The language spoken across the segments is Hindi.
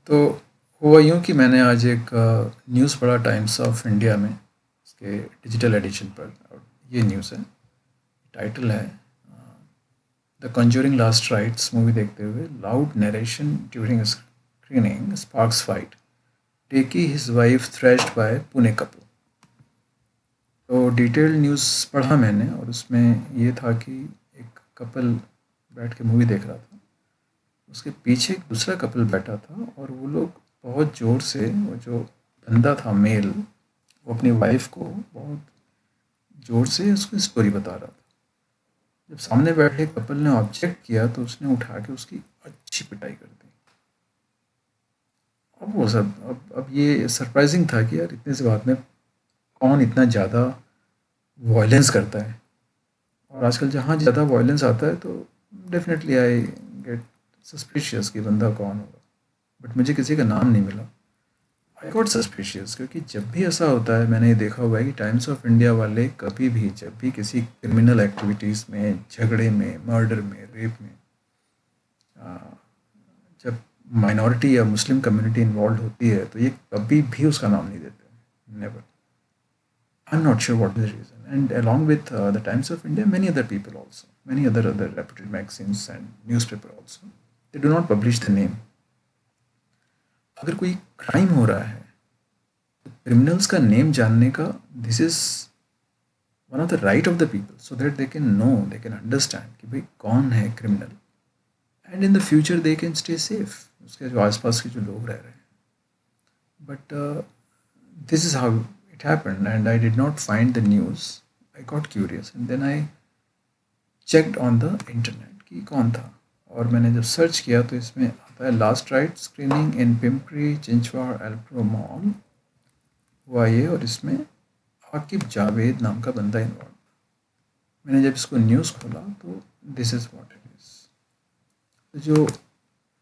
तो हुआ यूँ कि मैंने आज एक न्यूज़ पढ़ा टाइम्स ऑफ इंडिया में, उसके डिजिटल एडिशन पर। और ये न्यूज़ है, टाइटल है the Conjuring Last Rites movie देखते हुए loud narration during screening sparks fight, techie his wife thrashed by Pune couple. तो डिटेल्ड न्यूज़ पढ़ा मैंने और उसमें ये था कि एक कपल बैठ के मूवी देख रहा था। उसके पीछे एक दूसरा कपल बैठा था और वो लोग बहुत ज़ोर से, वो जो बंदा था मेल, वो अपनी वाइफ़ को बहुत ज़ोर से उसकी स्टोरी बता रहा था। जब सामने बैठे कपल ने ऑब्जेक्ट किया तो उसने उठा के उसकी अच्छी पिटाई कर दी। अब वो सब अब ये सरप्राइज़िंग था कि यार इतने से बात में कौन इतना ज़्यादा वॉयलेंस करता है। और आजकल जहाँ ज़्यादा वॉयलेंस आता है तो डेफ़िनेटली आई गेट सस्पिशियस कि बंदा कौन होगा। बट मुझे किसी का नाम नहीं मिला। आई गॉट सस्पिशियस क्योंकि जब भी ऐसा होता है, मैंने ये देखा हुआ है कि टाइम्स ऑफ इंडिया वाले कभी भी जब भी किसी क्रिमिनल एक्टिविटीज़ में, झगड़े में, मर्डर में, रेप में, आ, जब माइनॉरिटी या मुस्लिम कम्युनिटी इन्वॉल्व होती है तो ये कभी भी उसका नाम नहीं देते। Never. I am not sure what is the reason, and along with the Times of India, many other people also, many other reputed magazines and newspaper also, they do not publish the name. अगर कोई क्राइम हो रहा है, क्रिमिनल्स का नेम जानने का, this is one of the right of the people, so that they can know, they can understand कि भाई कौन है criminal, and in the future they can stay safe, उसके जो आसपास के जो लोग रह रहे हैं। But this is how it happened and I did not find the news. I got curious and then I checked on the internet कि कौन था। और मैंने जब सर्च किया तो इसमें आता है लास्ट राइट स्क्रीनिंग इन पिम्परी चिंचवाड़ एल्प्रो मॉल हुआ ये, और इसमें आकिब जावेद नाम का बंदा इन्वॉल्व। मैंने जब इसको न्यूज़ खोला तो this is what it is. तो जो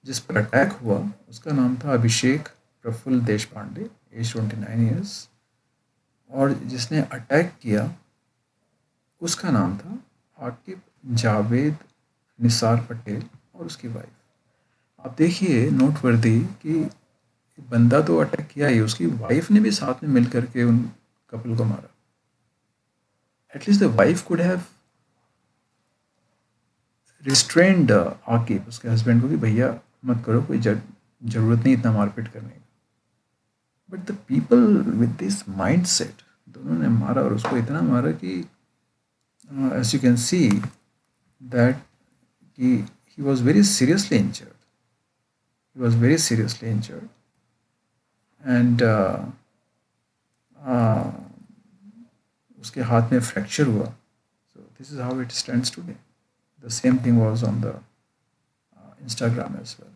जिस पर अटैक हुआ उसका नाम था अभिषेक प्रफुल्ल देश पांडे, एज 29 ईयर्स, और जिसने अटैक किया उसका नाम था आकिब जावेद निसार पटेल और उसकी वाइफ। आप देखिए नोटवर्दी कि बंदा तो अटैक किया ही, उसकी वाइफ ने भी साथ में मिल करके उन कपल को मारा। At least the wife could have restrained Aqib, उसके हस्बैंड को, कि भैया मत करो, कोई ज़रूरत नहीं इतना मारपीट करने की। But the people with this mindset, दोनों ने मारा और उसको इतना मारा कि as you can see that कि he was very seriously injured. He was very seriously injured, and uh, उसके हाथ में फ्रैक्चर हुआ. So this is how it stands today. The same thing was on the Instagram as well.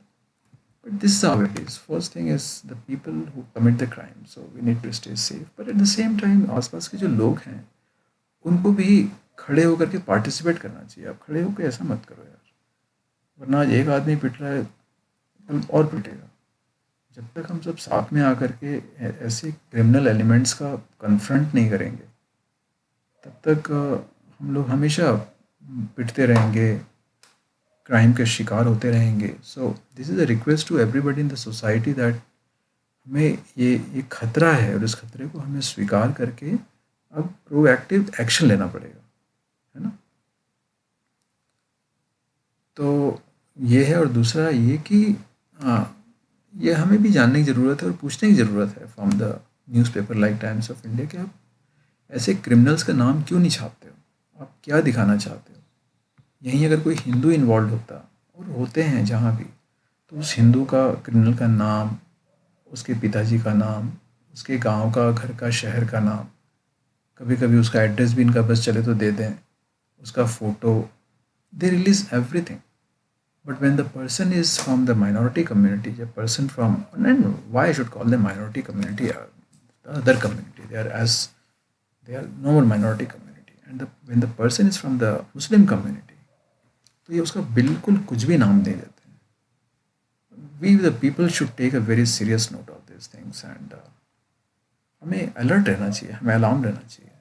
But this is how it is. First thing is the people who commit the crime. So we need to stay safe. But at the same time, आसपास के जो लोग हैं उनको भी खड़े होकर के पार्टिसिपेट करना चाहिए. आप खड़े होकर ऐसा मत करो यार, वरना आज एक आदमी पिट रहा है कल और पिटेगा. जब तक हम सब साथ में आकर के ऐसे क्रिमिनल एलिमेंट्स का कन्फ्रंट नहीं करेंगे तब तक हम लोग हमेशा पिटते रहेंगे, क्राइम के शिकार होते रहेंगे. So this is a request to everybody in the society that हमें ये खतरा है और इस खतरे को हमें स्वीकार करके अब प्रोएक्टिव एक्शन लेना पड़ेगा, है ना. तो ये है. और दूसरा ये कि ये हमें भी जानने की ज़रूरत है और पूछने की ज़रूरत है from the newspaper like times of India कि आप ऐसे क्रिमिनल्स का नाम क्यों नहीं छापते हो, आप क्या दिखाना चाहते हो. यहीं अगर कोई हिंदू इन्वॉल्व होता, और होते हैं जहाँ भी, तो उस हिंदू का क्रिमिनल का नाम, उसके पिताजी का नाम, उसके गांव का, घर का, शहर का नाम, कभी कभी उसका एड्रेस भी इनका बस चले तो दे दें, उसका photo, they release everything. But when the person is from the minority community, a person from, and why I should call them minority community, the other community, they are normal minority community, and when the person is from the Muslim community, तो ये उसका बिल्कुल कुछ भी नाम दे देते हैं. We the people should take a very serious note of these things, and हमें अलर्ट रहना चाहिए, हमें अलार्म रहना चाहिए.